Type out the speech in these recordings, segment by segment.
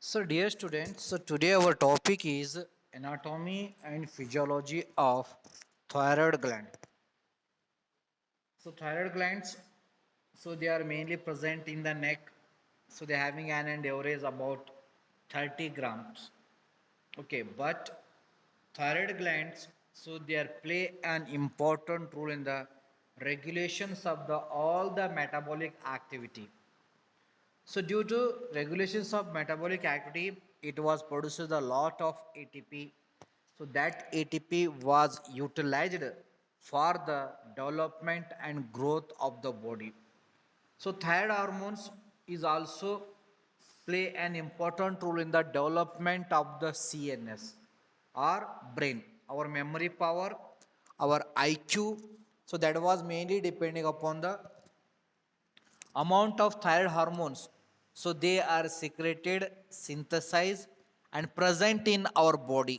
So, dear students, today our topic is anatomy and physiology of thyroid gland. So, thyroid glands, they are mainly present in the neck. So, they are having an end average about 30 grams. Okay, but thyroid glands, they are play an important role in the regulations of the all the metabolic activity. So due to regulations of metabolic activity, it was produces a lot of ATP. So that ATP was utilized for the development and growth of the body. So thyroid hormones is also play an important role in the development of the CNS or brain, our memory power, our IQ. So that was mainly depending upon the amount of thyroid hormones, so they are secreted, synthesized and present in our body,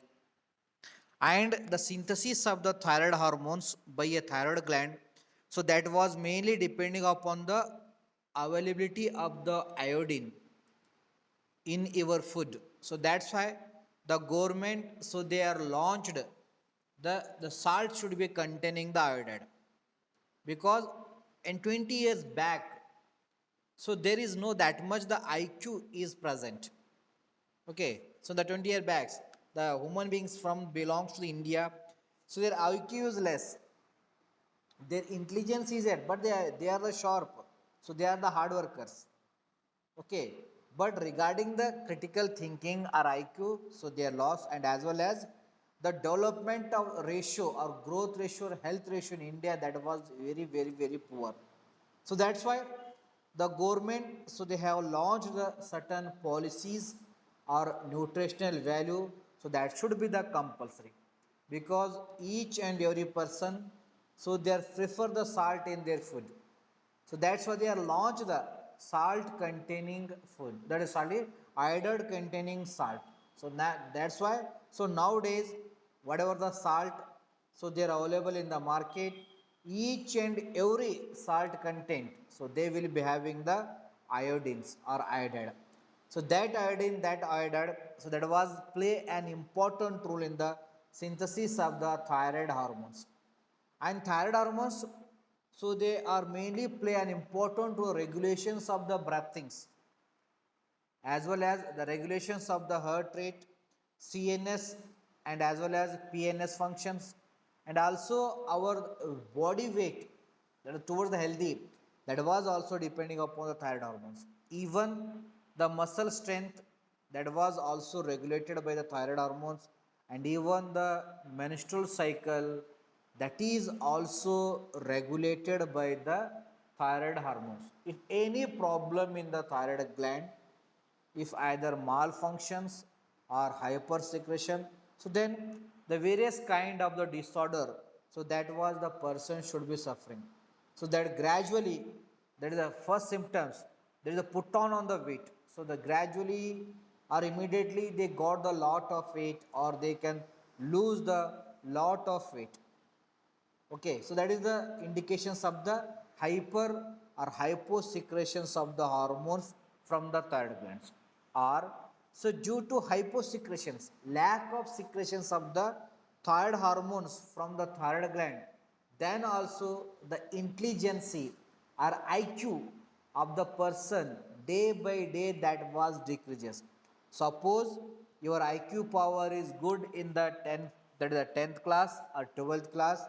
and the synthesis of the thyroid hormones by a thyroid gland, so that was mainly depending upon the availability of the iodine in your food. So that's why the government, so they are launched the salt should be containing the iodide, because in 20 years back, so there is no that much the IQ is present. Okay, so the 20-year backs, the human beings from belongs to India, so their IQ is less, their intelligence is there, but they are the sharp, so they are the hard workers. Okay, but regarding the critical thinking or IQ, so they are lost, and as well as the development of ratio or growth ratio or health ratio in India, that was very very very poor. So that's why the government, so they have launched the certain policies or nutritional value, so that should be the compulsory, because each and every person, so they prefer the salt in their food. So that's why they are launched the salt containing food, that is salty iodide containing salt. So that's why, so nowadays whatever the salt, so they are available in the market, each and every salt content, so they will be having the iodines or iodide. So that iodine, that iodide, so that was play an important role in the synthesis of the thyroid hormones. And thyroid hormones, so they are mainly play an important role regulations of the breathings, as well as the regulations of the heart rate, CNS, and as well as PNS functions, and also our body weight, that is towards the healthy, that was also depending upon the thyroid hormones. Even the muscle strength, that was also regulated by the thyroid hormones, and even the menstrual cycle, that is also regulated by the thyroid hormones. If any problem in the thyroid gland, if either malfunctions or hypersecretion, so then the various kind of the disorder, so that was the person should be suffering. So that gradually, that is the first symptoms, there is a put on the weight, so the gradually or immediately they got the lot of weight, or they can lose the lot of weight. Okay, so that is the indications of the hyper or hyposecretions of the hormones from the thyroid glands. Or, so due to hyposecretions, lack of secretions of the thyroid hormones from the thyroid gland, then also the intelligence or IQ of the person day by day, that was decreases. Suppose your IQ power is good in the 10th, that is the 10th class or 12th class,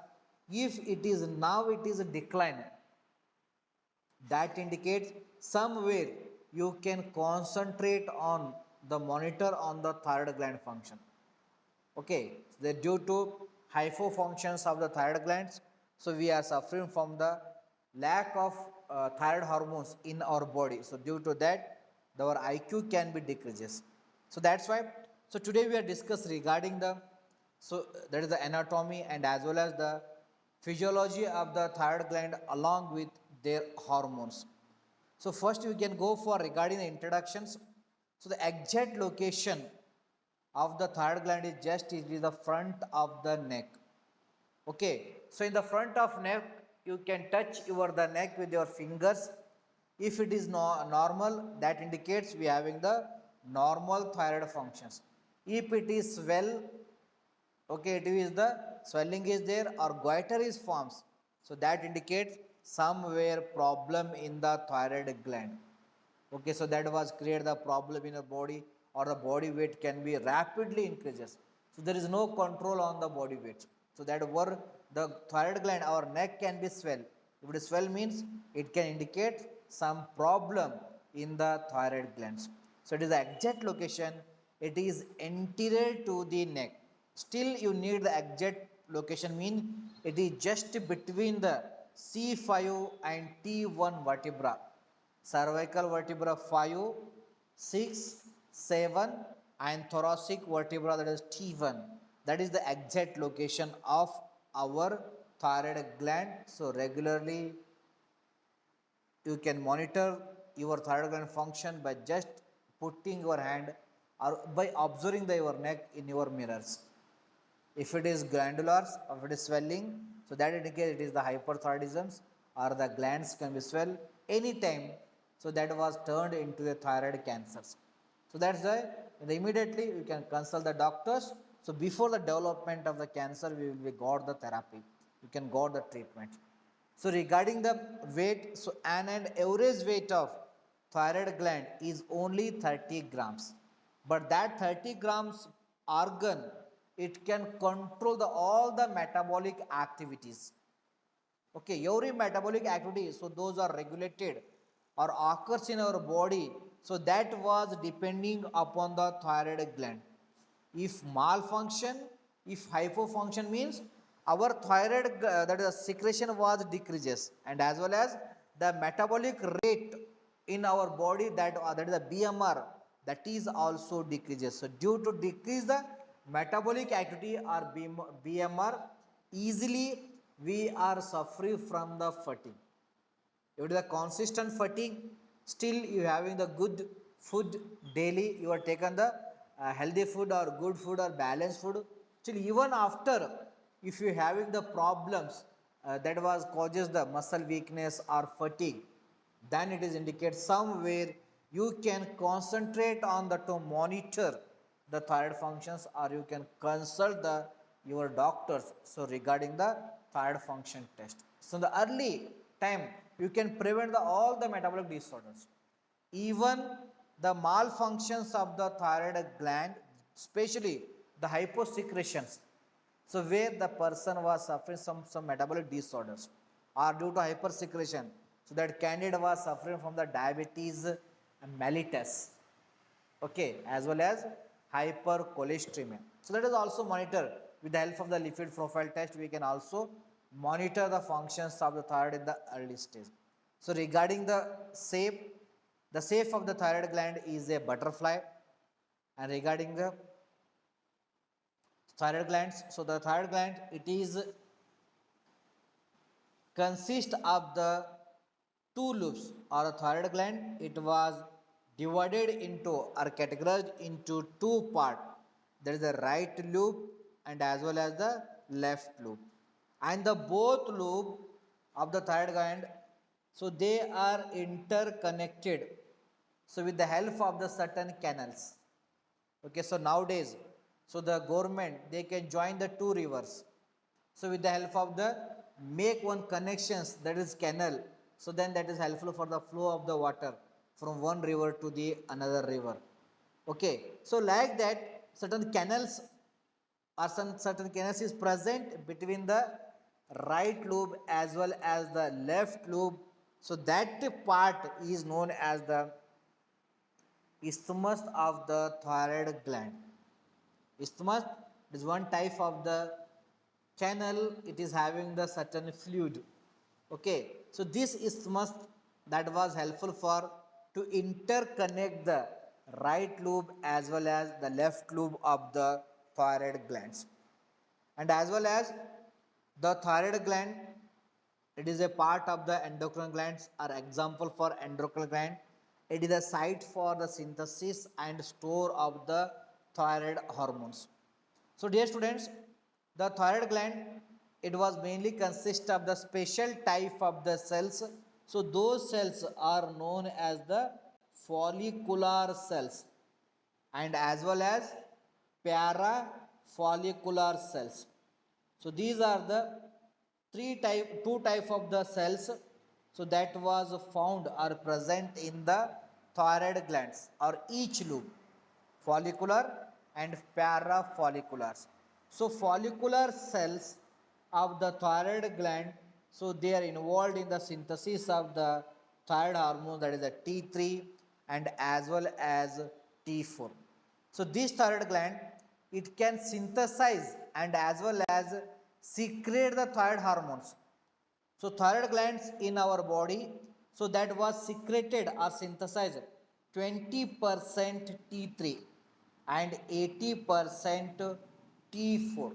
if it is now it is a decline, that indicates somewhere you can concentrate on the monitor on the thyroid gland function. Okay, so due to hypofunctions of the thyroid glands, so we are suffering from the lack of thyroid hormones in our body. So due to that, our IQ can be decreases. So that's why, so today we are discussing regarding the, so that is the anatomy and as well as the physiology of the thyroid gland along with their hormones. So first we can go for regarding the introductions. So the exact location of the thyroid gland is just it is the front of the neck. Okay, so in the front of neck, you can touch your the neck with your fingers. If it is normal, that indicates we having the normal thyroid functions. If it is swell, okay, it is the swelling is there or goiter is forms, so that indicates somewhere problem in the thyroid gland. Okay, so that was create the problem in your body, or the body weight can be rapidly increases, so there is no control on the body weight, so that were the thyroid gland, our neck can be swell. If it is swell means it can indicate some problem in the thyroid glands. So it is the exact location, it is anterior to the neck. Still you need the exact location, mean it is just between the C5 and T1 vertebra, cervical vertebra 5, 6, 7 and thoracic vertebra, that is T1. That is the exact location of our thyroid gland. So regularly you can monitor your thyroid gland function by just putting your hand or by observing your neck in your mirrors. If it is glandulars or if it is swelling, so that indicates it is the hyperthyroidism or the glands can be swell anytime. So that was turned into the thyroid cancers. So that's why immediately you can consult the doctors. So before the development of the cancer, we will be got the therapy. You can got the treatment. So regarding the weight, so an average weight of thyroid gland is only 30 grams. But that 30 grams organ, it can control all the metabolic activities. Okay, every metabolic activity, so those are regulated or occurs in our body. So that was depending upon the thyroid gland. If malfunction, if hypofunction means our thyroid that is secretion was decreases, and as well as the metabolic rate in our body, that is the BMR, that is also decreases. So due to decrease the metabolic activity or BMR, easily we are suffering from the fatigue. If it is a consistent fatigue, still you having the good food daily, you are taken the healthy food or good food or balanced food, still even after, if you having the problems that was causes the muscle weakness or fatigue, then it is indicate somewhere you can concentrate on the to monitor the thyroid functions, or you can consult the your doctors, so regarding the thyroid function test. So in the early time you can prevent all the metabolic disorders, even the malfunctions of the thyroid gland, especially the hyposecretions. So where the person was suffering some metabolic disorders or due to hypersecretion, so that candidate was suffering from the diabetes mellitus, okay, as well as hypercholesteremia. So that is also monitored with the help of the lipid profile test. We can also monitor the functions of the thyroid in the early stage. So regarding the shape of the thyroid gland is a butterfly, and regarding the thyroid glands, so the thyroid gland, it is consist of the two loops or a thyroid gland. It was divided into or categorized into two parts. There is the right loop and as well as the left loop. And the both loop of the thyroid gland, so they are interconnected. So with the help of the certain canals. Okay, so nowadays, so the government they can join the two rivers, so with the help of the make one connections, that is canal, so then that is helpful for the flow of the water from one river to the another river. Okay, so like that certain canals or some certain canals is present between the right lobe as well as the left lobe. So that part is known as the isthmus of the thyroid gland. Isthmus is one type of the channel, it is having the certain fluid. Okay, so this isthmus that was helpful for to interconnect the right lobe as well as the left lobe of the thyroid glands. And as well as the thyroid gland, it is a part of the endocrine glands, or example for endocrine gland, it is a site for the synthesis and store of the thyroid hormones. So dear students, the thyroid gland, it was mainly consist of the special type of the cells. So those cells are known as the follicular cells. and as well as parafollicular cells. So these are the two type of the cells. So that was found or present in the thyroid glands or each lobe, follicular and parafolliculars. So follicular cells of the thyroid gland, so they are involved in the synthesis of the thyroid hormone, that is the T3 and as well as T4. So this thyroid gland, it can synthesize and as well as secrete the thyroid hormones. So thyroid glands in our body, so that was secreted or synthesized 20% T3 and 80% T4.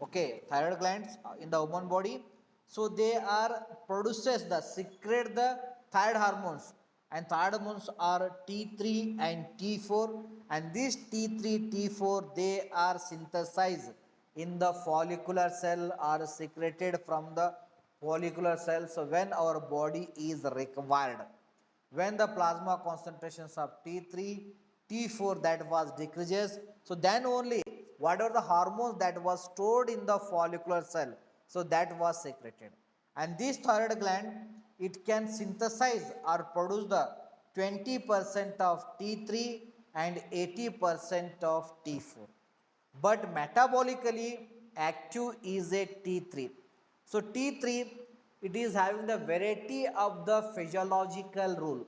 Okay, thyroid glands in the human body, so they are produces the secrete the thyroid hormones, and thyroid hormones are T3 and T4, and these T3 T4 they are synthesized in the follicular cell or secreted from the follicular cell. So when our body is required, when the plasma concentrations of T3 T4 that was decreases, so then only whatever the hormones that was stored in the follicular cell, so that was secreted, and this thyroid gland, it can synthesize or produce the 20% of T3 and 80% of T4, but metabolically active is a T3. So T3, it is having the variety of the physiological role,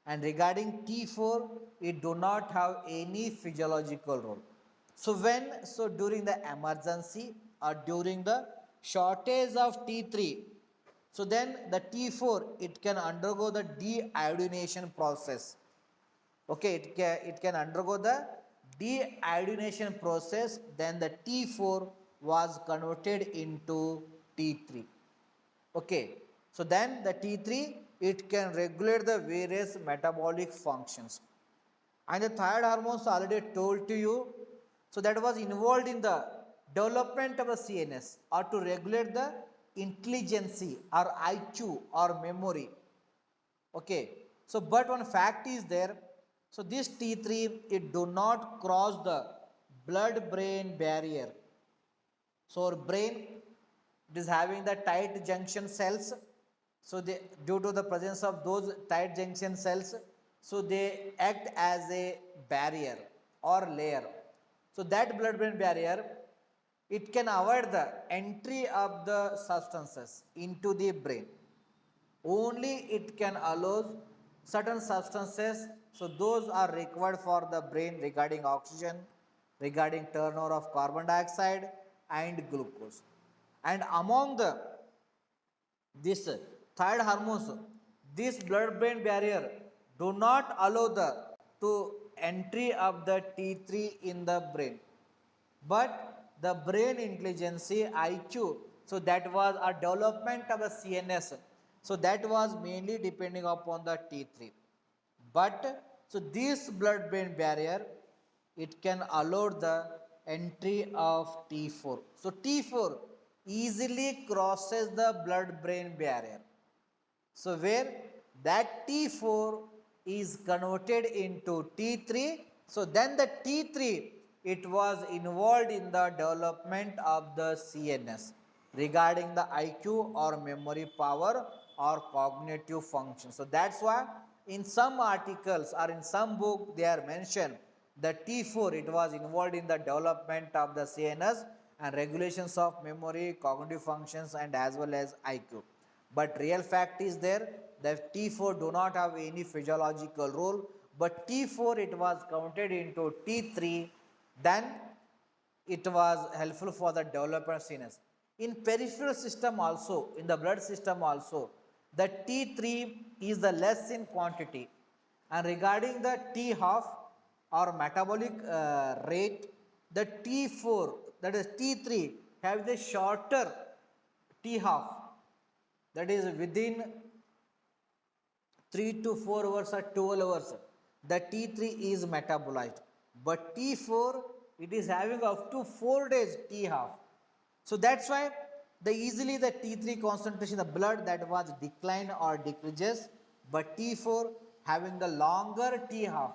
and regarding T4, it do not have any physiological role. So during the emergency or during the shortage of T3, so then the T4, it can undergo the deiodination process. Okay, it can undergo the deiodination process, then the T4 was converted into T3. Okay, so then the T3, it can regulate the various metabolic functions. And the thyroid hormones already told to you, so that was involved in the development of the CNS or to regulate the intelligence or IQ or memory. Okay, so but one fact is there, so this T3, it do not cross the blood brain barrier. So our brain, it is having the tight junction cells. So they, due to the presence of those tight junction cells, so they act as a barrier or layer. So that blood brain barrier, it can avoid the entry of the substances into the brain. Only it can allow certain substances, so those are required for the brain regarding oxygen, regarding turnover of carbon dioxide and glucose. And among the this thyroid hormones, this blood brain barrier do not allow the to entry of the T3 in the brain, but the brain intelligence IQ, so that was a development of the CNS, so that was mainly depending upon the T3. But so this blood brain barrier, it can allow the entry of T4. So T4 easily crosses the blood brain barrier. So where that T4 is converted into T3, so then the T3, it was involved in the development of the CNS regarding the IQ or memory power or cognitive function. So that's why in some articles or in some book they are mentioned the T4, it was involved in the development of the CNS and regulations of memory, cognitive functions and as well as IQ. But real fact is there that T4 do not have any physiological role, but T4 it was counted into T3, then it was helpful for the development of CNS. In peripheral system also, in the blood system also, the T3 is the less in quantity. And regarding the T half or metabolic rate, the T4, that is T3, have the shorter T half, that is within 3 to 4 hours or 12 hours, the T3 is metabolized, but T4, it is having up to 4 days T half. So that's why the easily the T3 concentration in the blood that was decline or decreases, but T4 having the longer T half.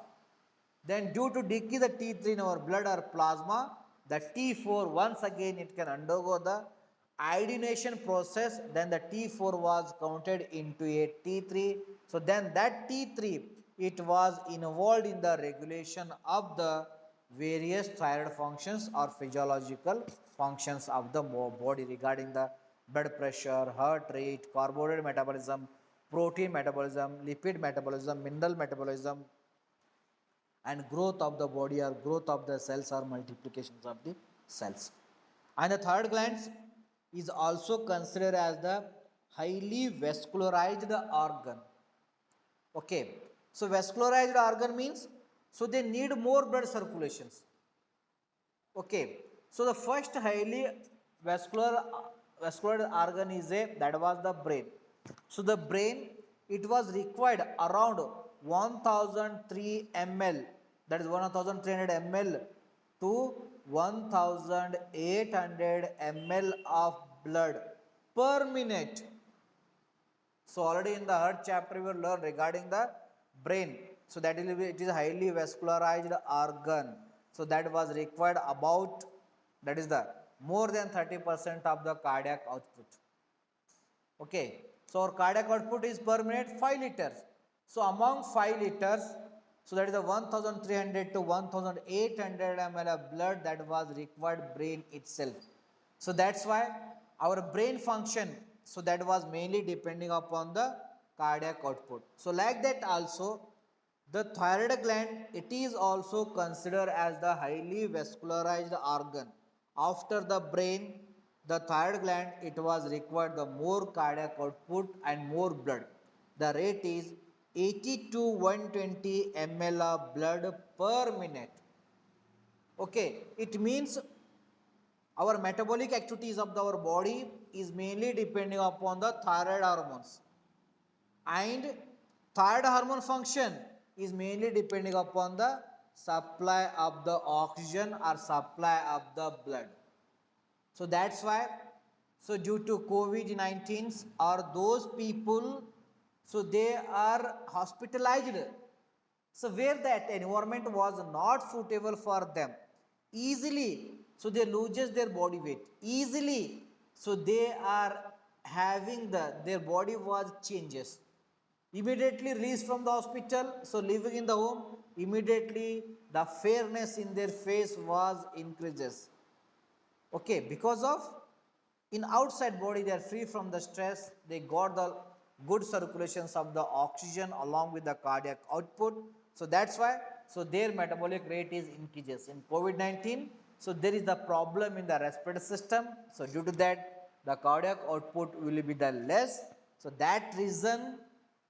Then due to decrease the T3 in our blood or plasma, the T4 once again it can undergo the iodination process. Then the T4 was counted into a T3. So then that T3 it was involved in the regulation of the various thyroid functions or physiological functions of the body regarding the blood pressure, heart rate, carbohydrate metabolism, protein metabolism, lipid metabolism, mineral metabolism, and growth of the body or growth of the cells or multiplications of the cells. And the third gland is also considered as the highly vascularized organ. Okay, so vascularized organ means so they need more blood circulations. Okay, so the first highly vascular organ is a that was the brain. So the brain it was required around 1003 ml, that is 1300 ml to 1800 ml of blood per minute. So already in the heart chapter we will learn regarding the brain. So that it is a highly vascularized organ. So that was required about, that is the more than 30% of the cardiac output. Okay. So our cardiac output is per minute 5 liters. So among 5 liters, so that is the 1300 to 1800 ml of blood that was required brain itself. So that's why our brain function, so that was mainly depending upon the cardiac output. So like that also, the thyroid gland, it is also considered as the highly vascularized organ. After the brain, the thyroid gland, it was required the more cardiac output and more blood. The rate is 80 to 120 ml of blood per minute. Okay, it means our metabolic activities of our body is mainly depending upon the thyroid hormones, and thyroid hormone function is mainly depending upon the supply of the oxygen or supply of the blood. So that's why, so due to COVID-19 or those people, so they are hospitalized, so where that environment was not suitable for them, easily so they loses their body weight easily, so they are having their body was changes, immediately released from the hospital, so living in the home, immediately the fairness in their face was increases. Okay, because of in outside body they are free from the stress, they got the good circulations of the oxygen along with the cardiac output. So that's why, so their metabolic rate is increases. In COVID-19, so there is the problem in the respiratory system, so due to that the cardiac output will be the less. So that reason,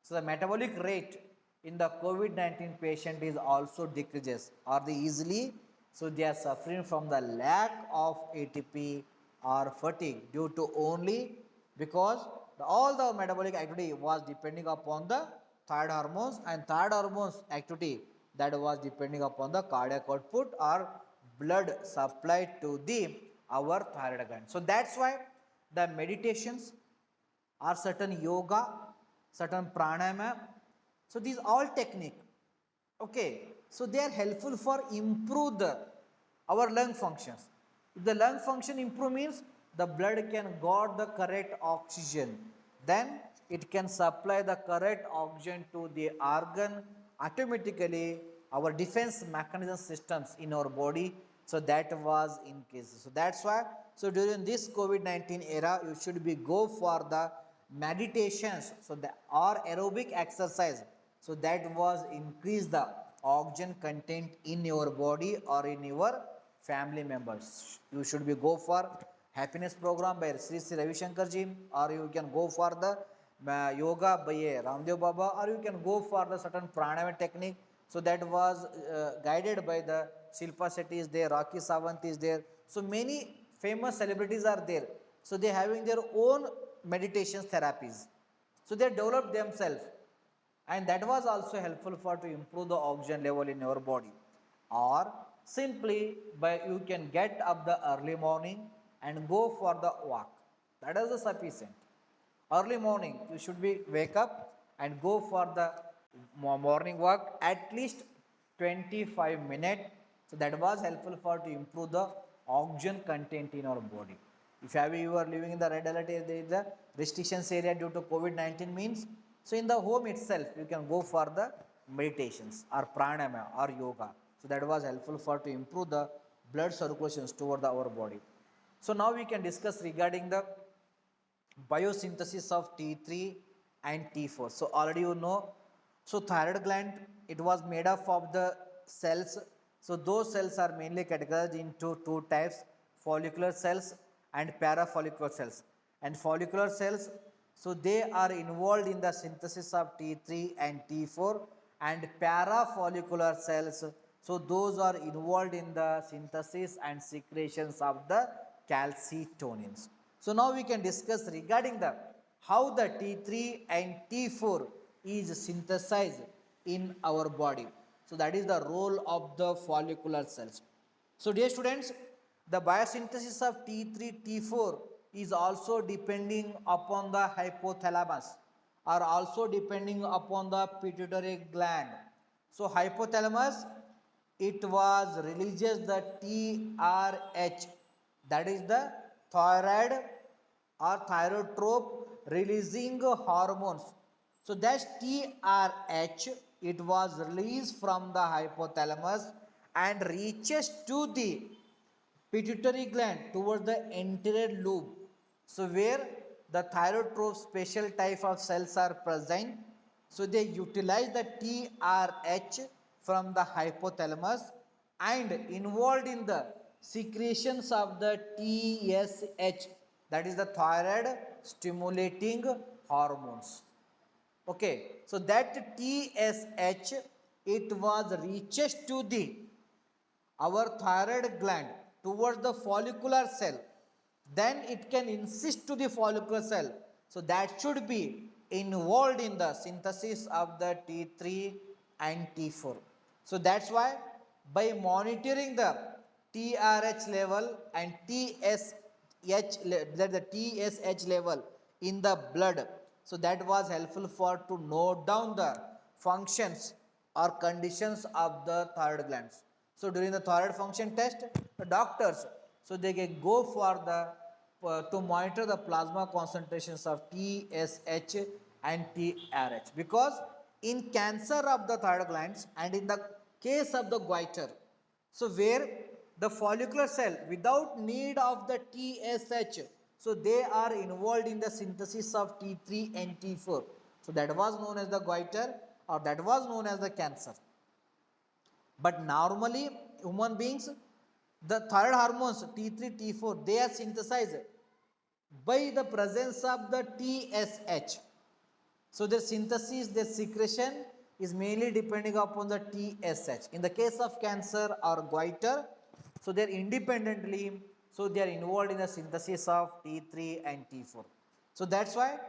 so the metabolic rate in the COVID-19 patient is also decreases or the easily, so they are suffering from the lack of ATP or fatigue due to only because all the metabolic activity was depending upon the thyroid hormones, and thyroid hormones activity that was depending upon the cardiac output or blood supply to the our thyroid gland. So that's why the meditations or certain yoga, certain pranayama, so these all technique, okay, so they are helpful for improve the our lung functions. If the lung function improve means the blood can got the correct oxygen, then it can supply the correct oxygen to the organ, automatically our defense mechanism systems in our body, so that was increased. So that's why, so during this COVID-19 era you should be go for the meditations, so the or aerobic exercise, so that was increase the oxygen content in your body or in your family members. You should be go for happiness program by Sri Sri Ravi Shankar ji, or you can go for the yoga by Ramdev Baba, or you can go for the certain pranayama technique, so that was guided by the Shilpa Shetty is there, Rocky Sawant is there, so many famous celebrities are there, so they having their own meditation therapies, so they developed themselves, and that was also helpful for to improve the oxygen level in your body. Or simply by you can get up the early morning and go for the walk, that is the sufficient. Early morning you should be wake up and go for the morning walk at least 25 minutes. So that was helpful for to improve the oxygen content in our body. If you are living in the red alert area, there is a restrictions area due to COVID-19 means. So in the home itself, you can go for the meditations or pranayama or yoga. So that was helpful for to improve the blood circulations toward our body. So now we can discuss regarding the biosynthesis of T3 and T4. So already you know, so thyroid gland, it was made up of the cells. So those cells are mainly categorized into two types, follicular cells and parafollicular cells. And follicular cells, so they are involved in the synthesis of T3 and T4, and parafollicular cells, so those are involved in the synthesis and secretions of the calcitonins. So now we can discuss regarding the how the T3 and T4 is synthesized in our body. So that is the role of the follicular cells. So dear students, the biosynthesis of T3, T4 is also depending upon the hypothalamus, or also depending upon the pituitary gland. So hypothalamus, it was releases the TRH, that is the thyroid or thyrotrope releasing hormones. So that's TRH, it was released from the hypothalamus and reaches to the pituitary gland towards the anterior lobe. So where the thyrotrope special type of cells are present, so they utilize the TRH from the hypothalamus and involved in the secretions of the TSH, that is the thyroid stimulating hormones. Okay, so that TSH, it was reaches to the our thyroid gland towards the follicular cell, then it can insist to the follicular cell. So that should be involved in the synthesis of the T3 and T4. So that's why by monitoring the TRH level and the TSH level in the blood, so that was helpful for to note down the functions or conditions of the thyroid glands. So during the thyroid function test, the doctors, so they can go for the to monitor the plasma concentrations of TSH and TRH, because in cancer of the thyroid glands and in the case of the goiter, so where the follicular cell without need of the TSH, so they are involved in the synthesis of T3 and T4. So that was known as the goiter, or that was known as the cancer. But normally human beings, the thyroid hormones T3, T4, they are synthesized by the presence of the TSH. So their synthesis, their secretion is mainly depending upon the TSH. In the case of cancer or goiter, so they are independently, so they are involved in the synthesis of T3 and T4. So that's why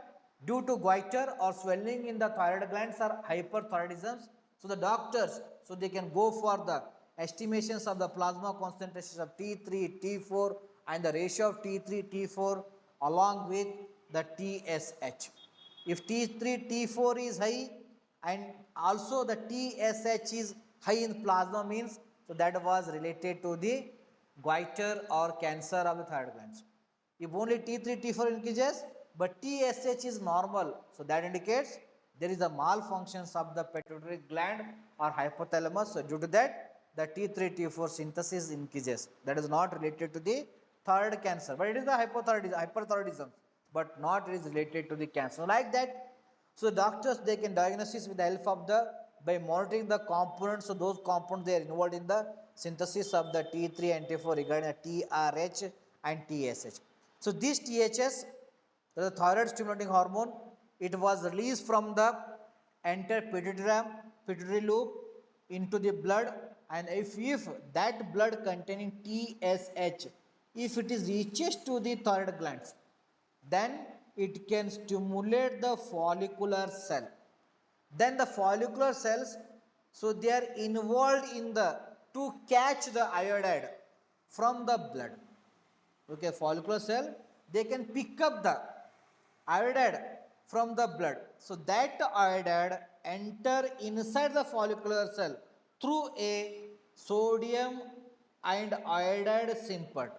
due to goiter or swelling in the thyroid glands or hyperthyroidism, so the doctors, so they can go for the estimations of the plasma concentrations of T3, T4 and the ratio of T3, T4 along with the TSH. If T3, T4 is high and also the TSH is high in plasma means, so that was related to the goiter or cancer of the thyroid glands. If only T3, T4 increases but TSH is normal, so that indicates there is a malfunctions of the pituitary gland or hypothalamus. So due to that, the T3, T4 synthesis increases. That is not related to the thyroid cancer, but it is the hyperthyroidism, but not is related to the cancer. Like that, so doctors, they can diagnose with the help of the by monitoring the components. So those components, they are involved in the synthesis of the T3 and T4 regarding the TRH and TSH. So this THS, the thyroid stimulating hormone, it was released from the entire pituitary lobe into the blood, and if that blood containing TSH, if it is reaches to the thyroid glands, then it can stimulate the follicular cell. Then the follicular cells, so they are involved in the to catch the iodide from the blood. Okay, follicular cell, they can pick up the iodide from the blood. So that iodide enter inside the follicular cell through a sodium and iodide symport.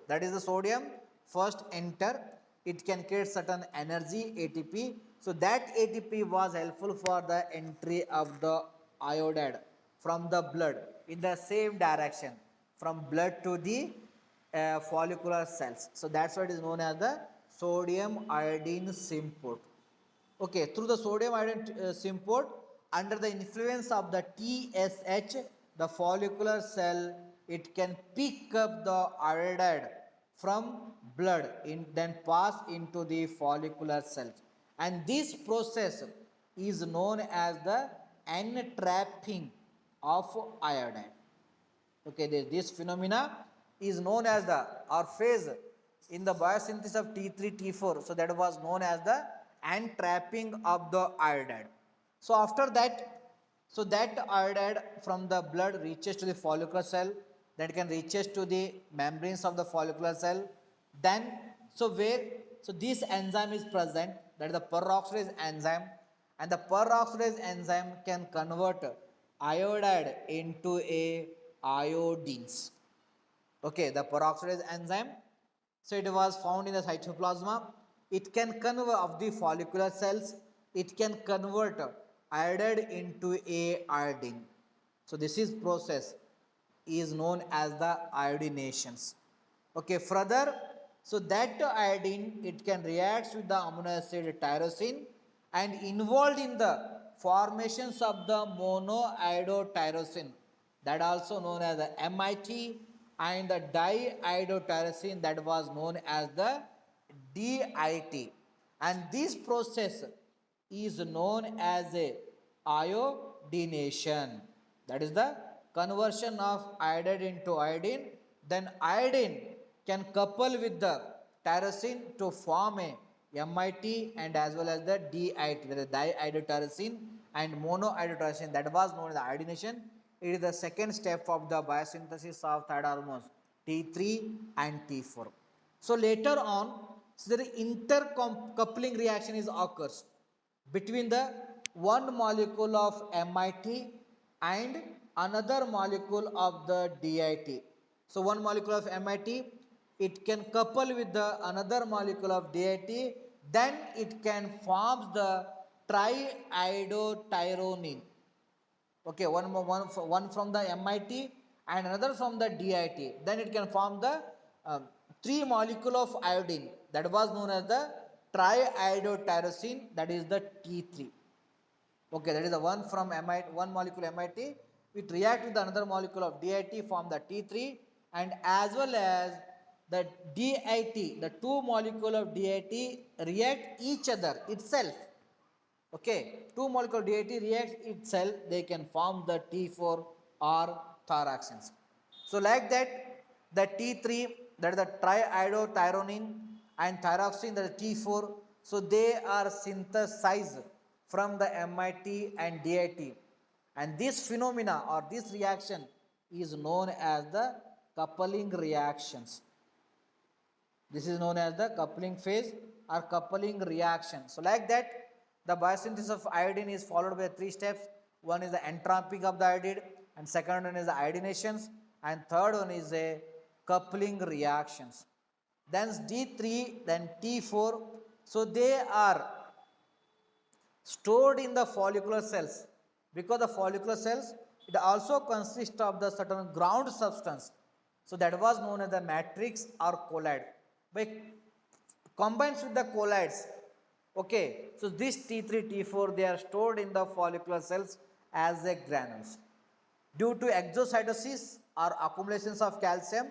That is the sodium first enter, it can create certain energy ATP. So that ATP was helpful for the entry of the iodide from the blood in the same direction from blood to the follicular cells. So that's what is known as the sodium iodine symport. Okay, through the sodium iodine symport, under the influence of the TSH, the follicular cell, it can pick up the iodide from blood then pass into the follicular cells. And this process is known as the entrapping of iodine. Okay, this phenomena is known as the or phase in the biosynthesis of T3 T4. So that was known as the entrapping of the iodide. So after that, so that iodide from the blood reaches to the follicular cell, that can reaches to the membranes of the follicular cell. Then so this enzyme is present, that is the peroxidase enzyme, and the peroxidase enzyme can convert iodide into a iodines. Okay, the peroxidase enzyme, so it was found in the cytoplasma. It can convert of the follicular cells, it can convert iodide into a iodine. So this is process is known as the iodinations. Okay, further, so that iodine, it can react with the amino acid tyrosine and involved in the formations of the monoiodotyrosine, that also known as the MIT, and the diiodotyrosine, that was known as the DIT. And this process is known as a iodination, that is the conversion of iodide into iodine. Then iodine can couple with the tyrosine to form a MIT and as well as the DIT, that is diiodotyrosine and monoiodotyrosine, that was known as the iodination. It is the second step of the biosynthesis of thyroid hormones T3 and T4. So later on, so the intercoupling reaction is occurs between the one molecule of MIT and another molecule of the DIT. So one molecule of MIT, it can couple with the another molecule of DIT, then it can form the triiodotyrosine. Okay, one from the MIT and another from the DIT, then it can form the three molecule of iodine, that was known as the triiodotyrosine, that is the T3. Okay, that is the one from MIT, one molecule MIT, it react with another molecule of DIT, form the T3, and as well as the DIT, the two molecule of DIT react each other itself. Okay, two molecule DIT reacts itself, they can form the T4 or thyroxines. So like that, the T3, that is the triiodotyrosine, and thyroxine, that is T4, so they are synthesized from the MIT and DIT, and this phenomena or this reaction is known as the coupling reactions. This is known as the coupling phase or coupling reaction. So like that, the biosynthesis of iodine is followed by three steps. One is the entrapping of the iodide, and second one is the iodinations, and third one is a coupling reactions. Then D3, then T4, so they are stored in the follicular cells, because the follicular cells, it also consists of the certain ground substance, so that was known as the matrix or colloid. By combines with the colloids, okay, so this T3 T4, they are stored in the follicular cells as a granules due to exocytosis or accumulations of calcium,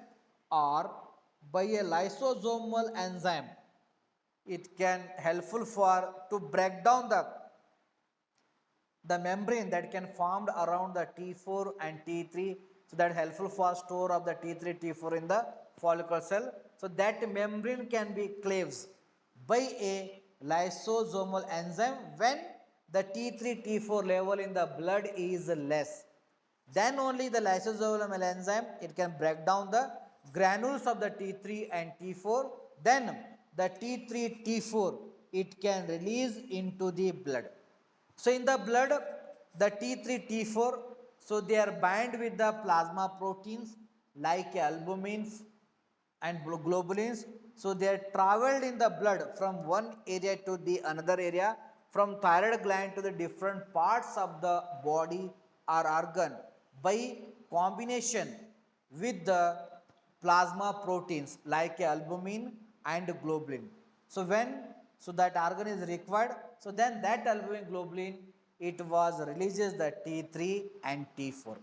or by a lysosomal enzyme, it can helpful for to break down the membrane that can formed around the T4 and T3, so that helpful for store of the T3 T4 in the follicular cell. So that membrane can be cleaved by a lysosomal enzyme when the T3 T4 level in the blood is less. Then only the lysosomal enzyme, it can break down the granules of the T3 and T4. Then the T3 T4, it can release into the blood. So in the blood, the T3 T4, So they are bind with the plasma proteins like albumins and globulins. So they are traveled in the blood from one area to the another area, from thyroid gland to the different parts of the body or organ by combination with the plasma proteins like albumin and globulin. So so that organ is required, so then that albumin globulin it was releases the T3 and T4.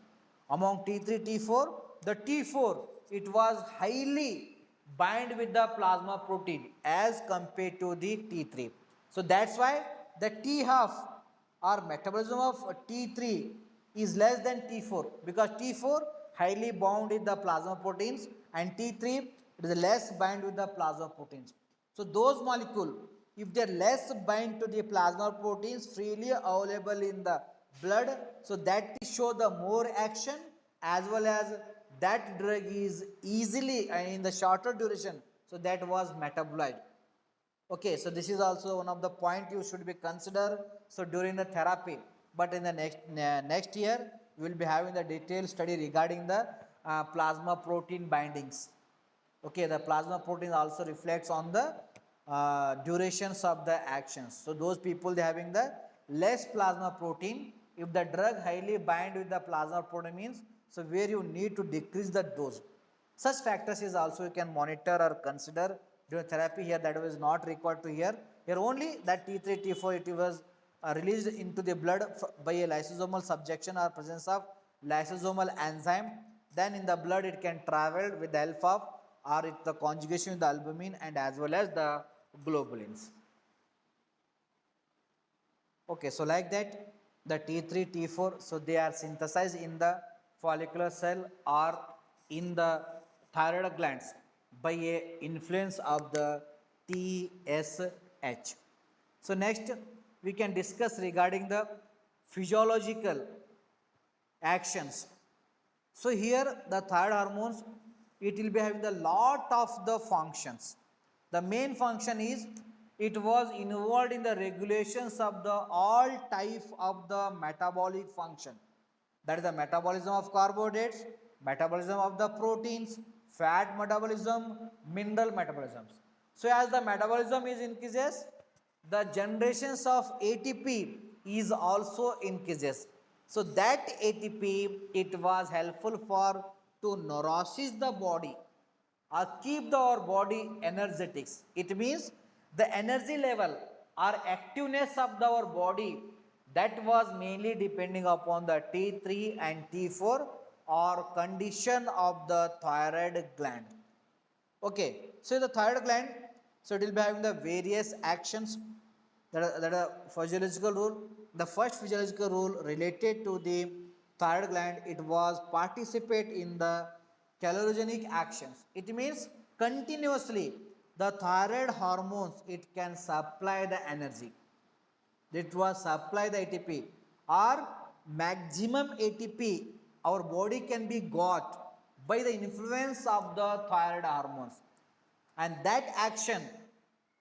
Among T3 T4, the T4 it was highly bind with the plasma protein as compared to the T3. So that's why the T half or metabolism of T3 is less than T4, because T4 highly bound with the plasma proteins and T3 it is less bind with the plasma proteins. So those molecules, if they are less bind to the plasma proteins freely available in the blood, so that show the more action, as well as that drug is easily and in the shorter duration, so that was metabolized. Okay, so this is also one of the point you should be consider. So during the therapy, but in the next year we will be having the detailed study regarding the plasma protein bindings. Okay, the plasma protein also reflects on the durations of the actions. So those people they having the less plasma protein, if the drug highly bind with the plasma protein means, so where you need to decrease the dose. Such factors is also you can monitor or consider during therapy. Here that was not required to here. Here only that T3, T4 it was released into the blood by a lysosomal subjection or presence of lysosomal enzyme. Then in the blood it can travel with the help of or with the conjugation with the albumin and as well as the globulins. Okay, so like that the T3, T4, so they are synthesized in the follicular cell or in the thyroid glands by a influence of the TSH. So next we can discuss regarding the physiological actions. So here the thyroid hormones it will be having the lot of the functions. The main function is it was involved in the regulations of the all type of the metabolic function. That is the metabolism of carbohydrates, metabolism of the proteins, fat metabolism, mineral metabolisms. So as the metabolism is increases, the generations of ATP is also increases. So that ATP it was helpful for to nourish the body or keep our body energetics. It means the energy level or activeness of our body that was mainly depending upon the T3 and T4 or condition of the thyroid gland. Okay, so the thyroid gland, so it will be having the various actions that are physiological rule. The first physiological rule related to the thyroid gland, it was participate in the calorogenic actions. It means continuously the thyroid hormones, it can supply the energy. It was supply the ATP or maximum ATP our body can be got by the influence of the thyroid hormones, and that action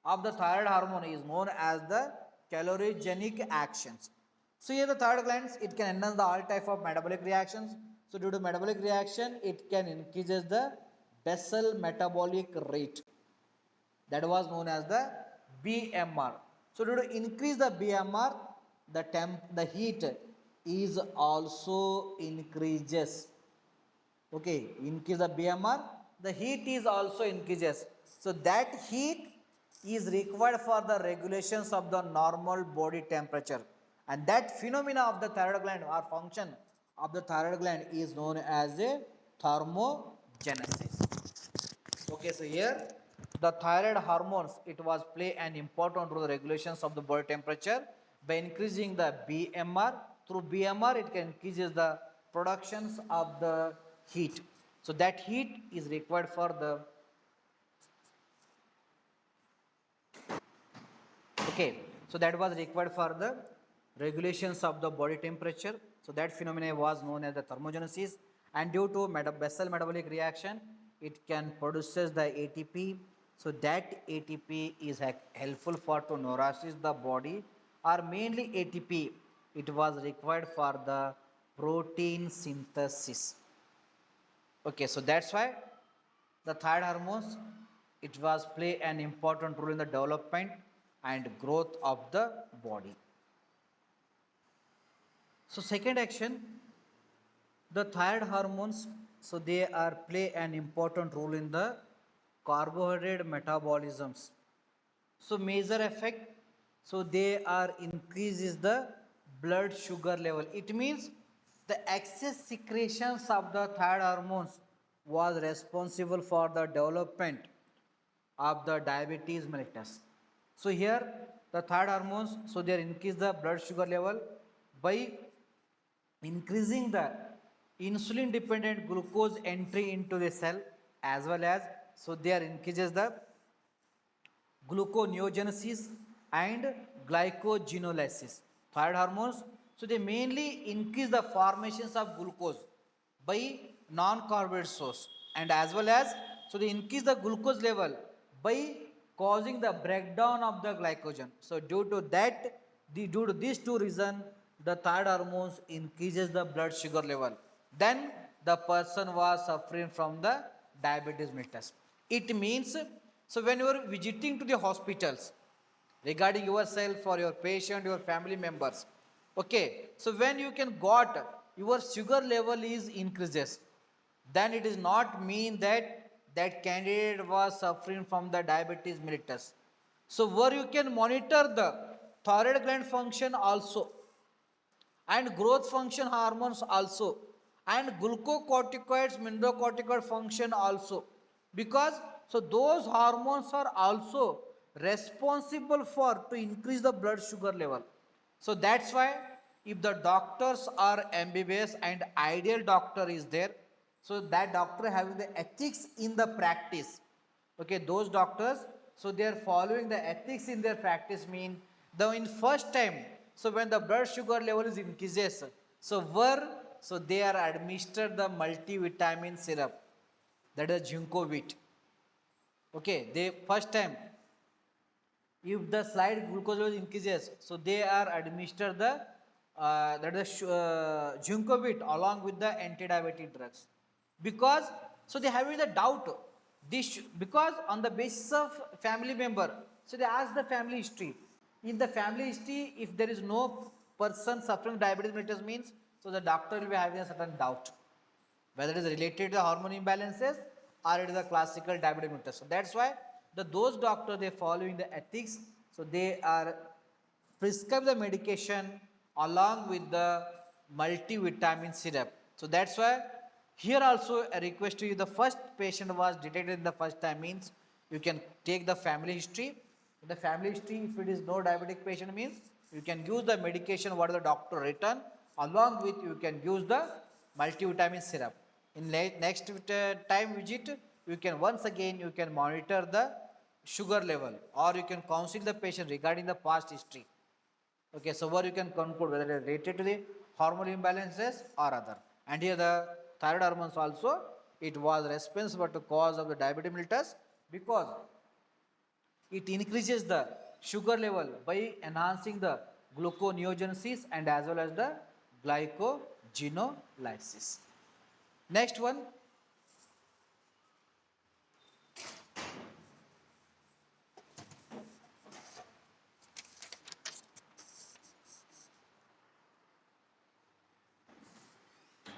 of the thyroid hormone is known as the calorogenic actions. So here the thyroid glands it can enhance the all type of metabolic reactions. So due to metabolic reaction it can increases the basal metabolic rate, that was known as the BMR. So to increase the BMR, the heat is also increases. Okay, increase the BMR, the heat is also increases. So that heat is required for the regulations of the normal body temperature, and that phenomena of the thyroid gland or function of the thyroid gland is known as a thermogenesis. Okay, so here the thyroid hormones it was play an important role in the regulations of the body temperature by increasing the BMR. Through BMR it can increases the productions of the heat. So that heat is required for the okay. So that was required for the regulations of the body temperature. So that phenomena was known as the thermogenesis, and due to basal metabolic reaction it can produces the ATP. So that ATP is helpful for to nourish the body, or mainly ATP it was required for the protein synthesis. Okay, so that's why the thyroid hormones, it was play an important role in the development and growth of the body. So second action, the thyroid hormones, so they are play an important role in the carbohydrate metabolisms. So major effect, so they are increases the blood sugar level. It means the excess secretions of the thyroid hormones was responsible for the development of the diabetes mellitus. So here the thyroid hormones, so they increase the blood sugar level by increasing the insulin dependent glucose entry into the cell, as well as so they are increases the gluconeogenesis and glycogenolysis. Thyroid hormones, so they mainly increase the formations of glucose by non-carbohydrate source, and as well as so they increase the glucose level by causing the breakdown of the glycogen. So due to that, due to these two reasons, the thyroid hormones increases the blood sugar level. Then the person was suffering from the diabetes mellitus. It means, so when you are visiting to the hospitals regarding yourself or your patient, your family members, okay, so when you can got your sugar level is increases, then it is not mean that that candidate was suffering from the diabetes mellitus. So where you can monitor the thyroid gland function also, and growth function hormones also, and glucocorticoids mineralocorticoid function also, because so those hormones are also responsible for to increase the blood sugar level. So that's why if the doctors are mbbs and ideal doctor is there, so that doctor having the ethics in the practice, okay, those doctors, so they are following the ethics in their practice, mean the in first time, so when the blood sugar level is increases, so where, so they are administered the multivitamin syrup, that is Ginkgo. Okay, they first time if the slight glucose level increases, so they are administered the that is Ginkgo along with the anti-diabetic drugs, because so they having the doubt this, because on the basis of family member, so they ask the family history. In the family history, if there is no person suffering diabetes mellitus means, so the doctor will be having a certain doubt whether it is related to the hormone imbalances or it is a classical diabetic mellitus. So that's why those doctors, they following the ethics, so they are prescribe the medication along with the multivitamin syrup. So that's why here also a request to you, the first patient was detected in the first time means you can take the family history. In the family history, if it is no diabetic patient means you can use the medication what the doctor written, along with you can use the multivitamin syrup. In next time visit, you can once again you can monitor the sugar level, or you can counsel the patient regarding the past history. Okay, so where you can conclude whether it is related to the hormone imbalances or other. And here the thyroid hormones also, it was responsible to cause of the diabetes mellitus, because it increases the sugar level by enhancing the gluconeogenesis and as well as the glycogenolysis. Next one,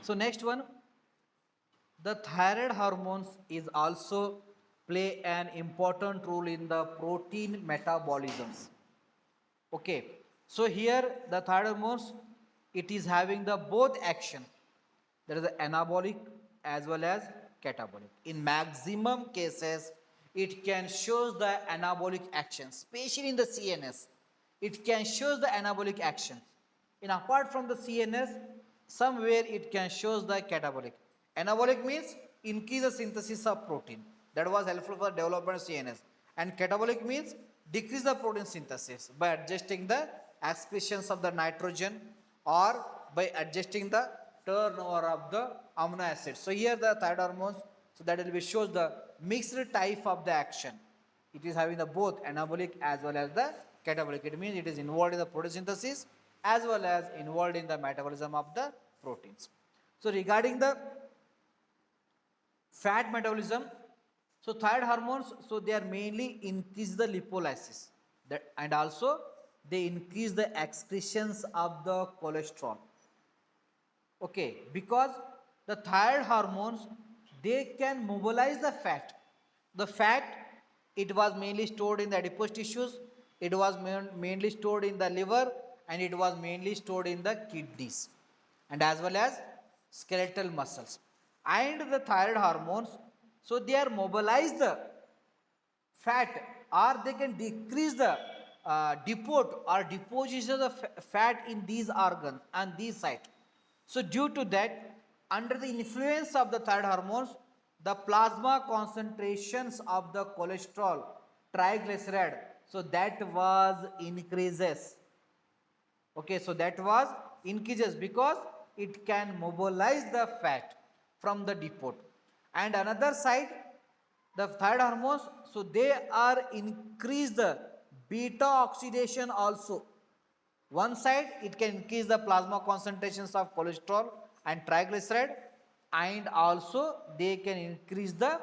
so next one, the thyroid hormones is also play an important role in the protein metabolisms. Okay, so here the thyroid hormones, it is having the both action, that is the anabolic as well as catabolic. In maximum cases, it can show the anabolic action, especially in the CNS. It can show the anabolic action. In apart from the CNS, somewhere it can show the catabolic. Anabolic means increase the synthesis of protein. That was helpful for development of CNS. And catabolic means decrease the protein synthesis by adjusting the excretions of the nitrogen, or by adjusting the turnover of the amino acids. So here the thyroid hormones, so that will be shows the mixed type of the action. It is having the both anabolic as well as the catabolic. It means it is involved in the protein synthesis as well as involved in the metabolism of the proteins. So regarding the fat metabolism, so thyroid hormones, so they are mainly increase the lipolysis, that, and also they increase the excretions of the cholesterol. Okay, because the thyroid hormones, they can mobilize the fat. The fat, it was mainly stored in the adipose tissues, it was mainly stored in the liver, and it was mainly stored in the kidneys, and as well as skeletal muscles. And the thyroid hormones, so they are mobilized the fat, or they can decrease the depot or deposition of fat in these organs and these sites. So due to that, under the influence of the thyroid hormones, the plasma concentrations of the cholesterol, triglyceride, so that was increases. Okay, so that was increases because it can mobilize the fat from the depot. And another side, the thyroid hormones, so they are increase the beta oxidation also. One side, it can increase the plasma concentrations of cholesterol and triglyceride, and also they can increase the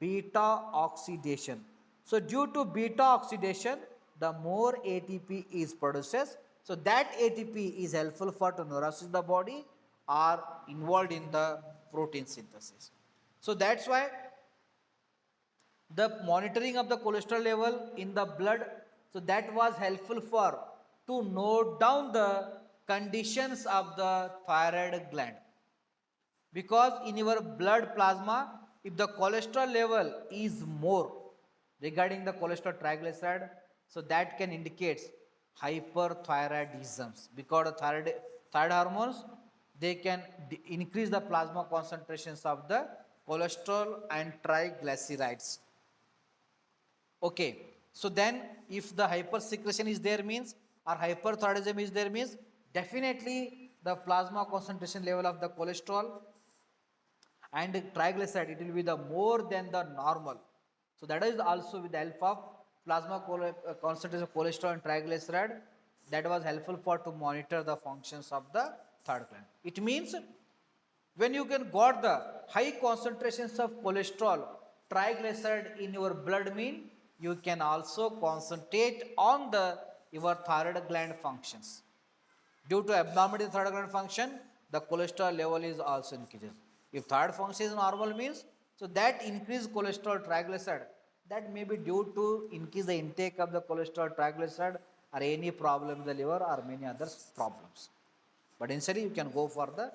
beta oxidation. So due to beta oxidation, the more ATP is produced. So that ATP is helpful for to nourish the body or involved in the protein synthesis. So that's why the monitoring of the cholesterol level in the blood, so that was helpful for to note down the conditions of the thyroid gland, because in your blood plasma, if the cholesterol level is more, regarding the cholesterol triglyceride, so that can indicate hyperthyroidism, because the thyroid hormones, they can increase the plasma concentrations of the cholesterol and triglycerides. Okay, so then if the hypersecretion is there means, or hyperthyroidism is there means, definitely the plasma concentration level of the cholesterol and triglyceride, it will be the more than the normal. So that is also with the help of plasma concentration of cholesterol and triglyceride, that was helpful for to monitor the functions of the thyroid gland. It means when you can got the high concentrations of cholesterol, triglyceride in your blood mean you can also concentrate on the your thyroid gland functions. Due to abnormality of thyroid gland function, the cholesterol level is also increases. If thyroid function is normal means, so that increased cholesterol triglyceride, that may be due to increase the intake of the cholesterol triglyceride or any problem in the liver or many other problems. But instead you can go for the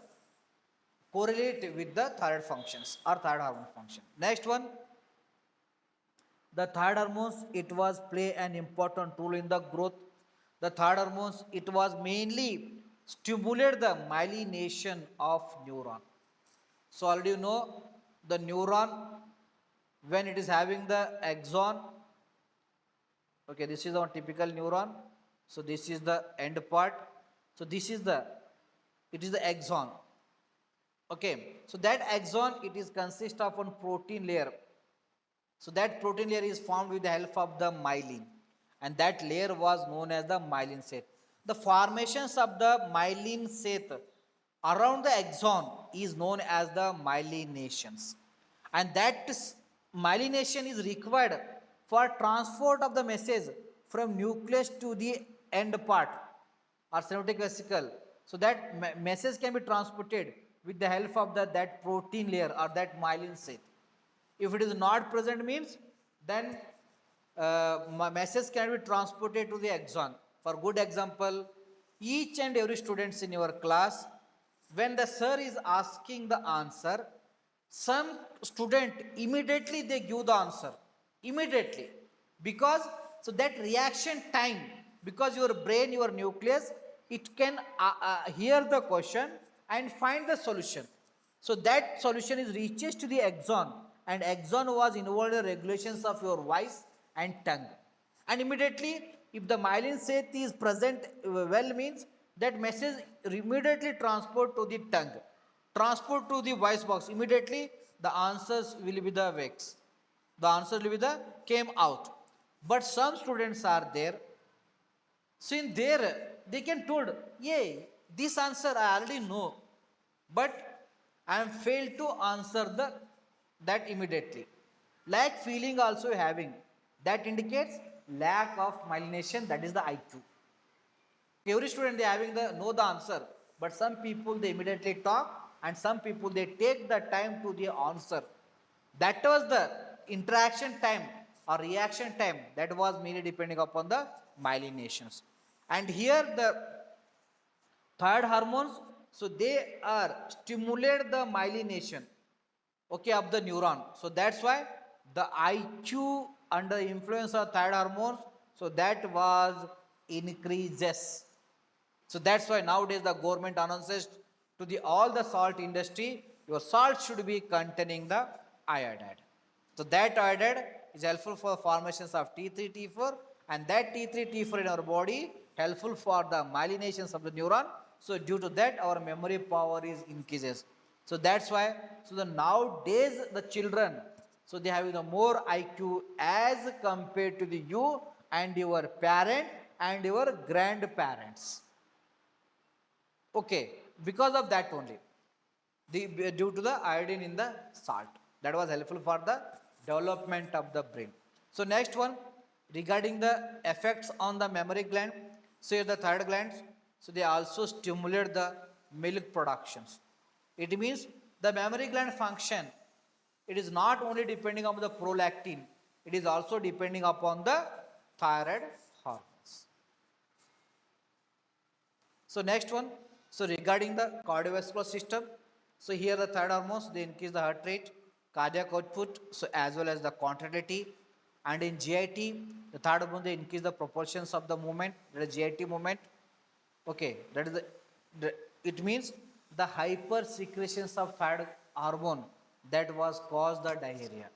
correlate with the thyroid functions or thyroid hormone function. Next one, the thyroid hormones, it was play an important role in the growth. The thyroid hormones, it was mainly stimulate the myelination of neuron. So already you know the neuron, when it is having the axon, okay, this is our typical neuron. So this is the end part. So this is the, it is the axon. Okay, so that axon, it is consist of one protein layer. So that protein layer is formed with the help of the myelin, and that layer was known as the myelin sheath. The formations of the myelin sheath around the axon is known as the myelinations, and that myelination is required for transport of the message from nucleus to the end part or synaptic vesicle, so that message can be transported with the help of that protein layer or that myelin sheath. If it is not present means, then message can be transported to the axon. For good example, each and every students in your class, when the sir is asking the answer, some student immediately they give the answer immediately, because so that reaction time, because your brain, your nucleus, it can hear the question and find the solution. So that solution is reaches to the axon, and axon was involved in regulations of your voice and tongue. And immediately, if the myelin sheath is present well means, that message immediately transport to the tongue, transport to the voice box. Immediately, the answers will be the vex. The answer will be the came out. But some students are there, so in there, they can told, yeah, this answer I already know. but I am failed to answer that immediately. Lack feeling also having, that indicates lack of myelination, that is the IQ. Every student they having the know the answer, but some people they immediately talk, and some people they take the time to the answer. That was the interaction time or reaction time, that was mainly depending upon the myelinations. And here the thyroid hormones, so they are stimulate the myelination, okay, of the neuron. So that's why the IQ under influence of thyroid hormones, so that was increases. So that's why nowadays the government announces to the all the salt industry, your salt should be containing the iodide. So that iodide is helpful for formations of T3, T4, and that T3, T4 in our body helpful for the myelinations of the neuron. So due to that our memory power is increases. So that's why, so the nowadays the children, so they have the more IQ as compared to the you and your parent and your grandparents. Okay, because of that only, due to the iodine in the salt, that was helpful for the development of the brain. So next one, regarding the effects on the memory gland, say the thyroid glands, so they also stimulate the milk productions. It means the memory gland function, it is not only depending on the prolactin, it is also depending upon the thyroid hormones. So next one, so regarding the cardiovascular system, so here the thyroid hormones, they increase the heart rate, cardiac output, so as well as the contractility. And in GIT, the thyroid hormone, they increase the proportions of the movement, the GIT movement. Okay, that is it means the hyper secretions of thyroid hormone that was caused the diarrhea.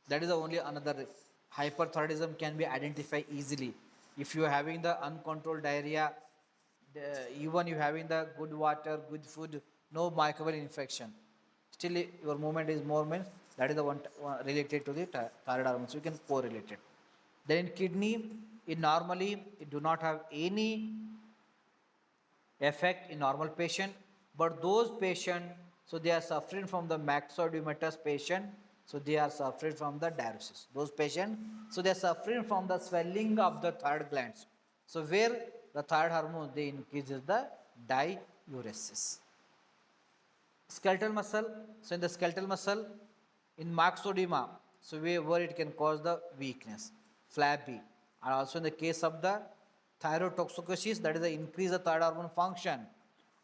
That is the only another hyperthyroidism can be identified easily. If you are having the uncontrolled diarrhea, even you having the good water, good food, no microbial infection, still your movement is more means, that is the one related to the thyroid hormone. So you can correlate it. Then in kidney, it normally it do not have any effect in normal patient, but those patient, so they are suffering from the myxoidomatous patient, so they are suffering from the diuresis. Those patient, so they are suffering from the swelling of the thyroid glands, so where the thyroid hormone they increases the diuresis. Skeletal muscle, so in the skeletal muscle, in myxedema, so where it can cause the weakness, flabby. And also in the case of the thyrotoxicosis, that is the increase of thyroid hormone function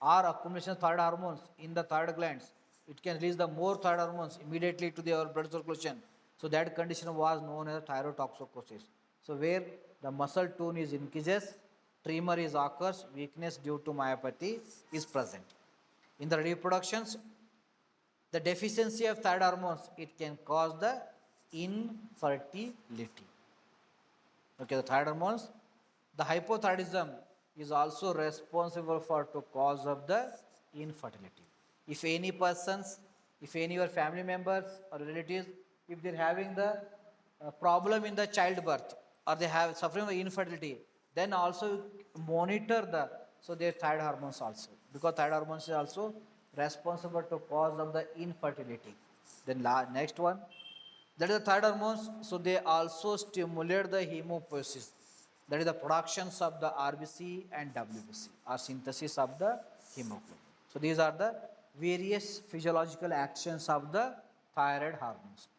or accumulation of thyroid hormones in the thyroid glands, it can release the more thyroid hormones immediately to the blood circulation. So that condition was known as thyrotoxicosis. So where the muscle tone is increases, tremor is occurs, weakness due to myopathy is present. In the reproductions, the deficiency of thyroid hormones, it can cause the infertility. Okay, the thyroid hormones, the hypothyroidism is also responsible for to cause of the infertility. If any persons, if any your family members or relatives, if they're having the problem in the childbirth or they have suffering from infertility, then also monitor the, so their thyroid hormones also, because thyroid hormones is also responsible to cause of the infertility. Then next one, that is the thyroid hormones, so they also stimulate the hemopoiesis, that is the productions of the RBC and WBC or synthesis of the hemoglobin. So these are the various physiological actions of the thyroid hormones.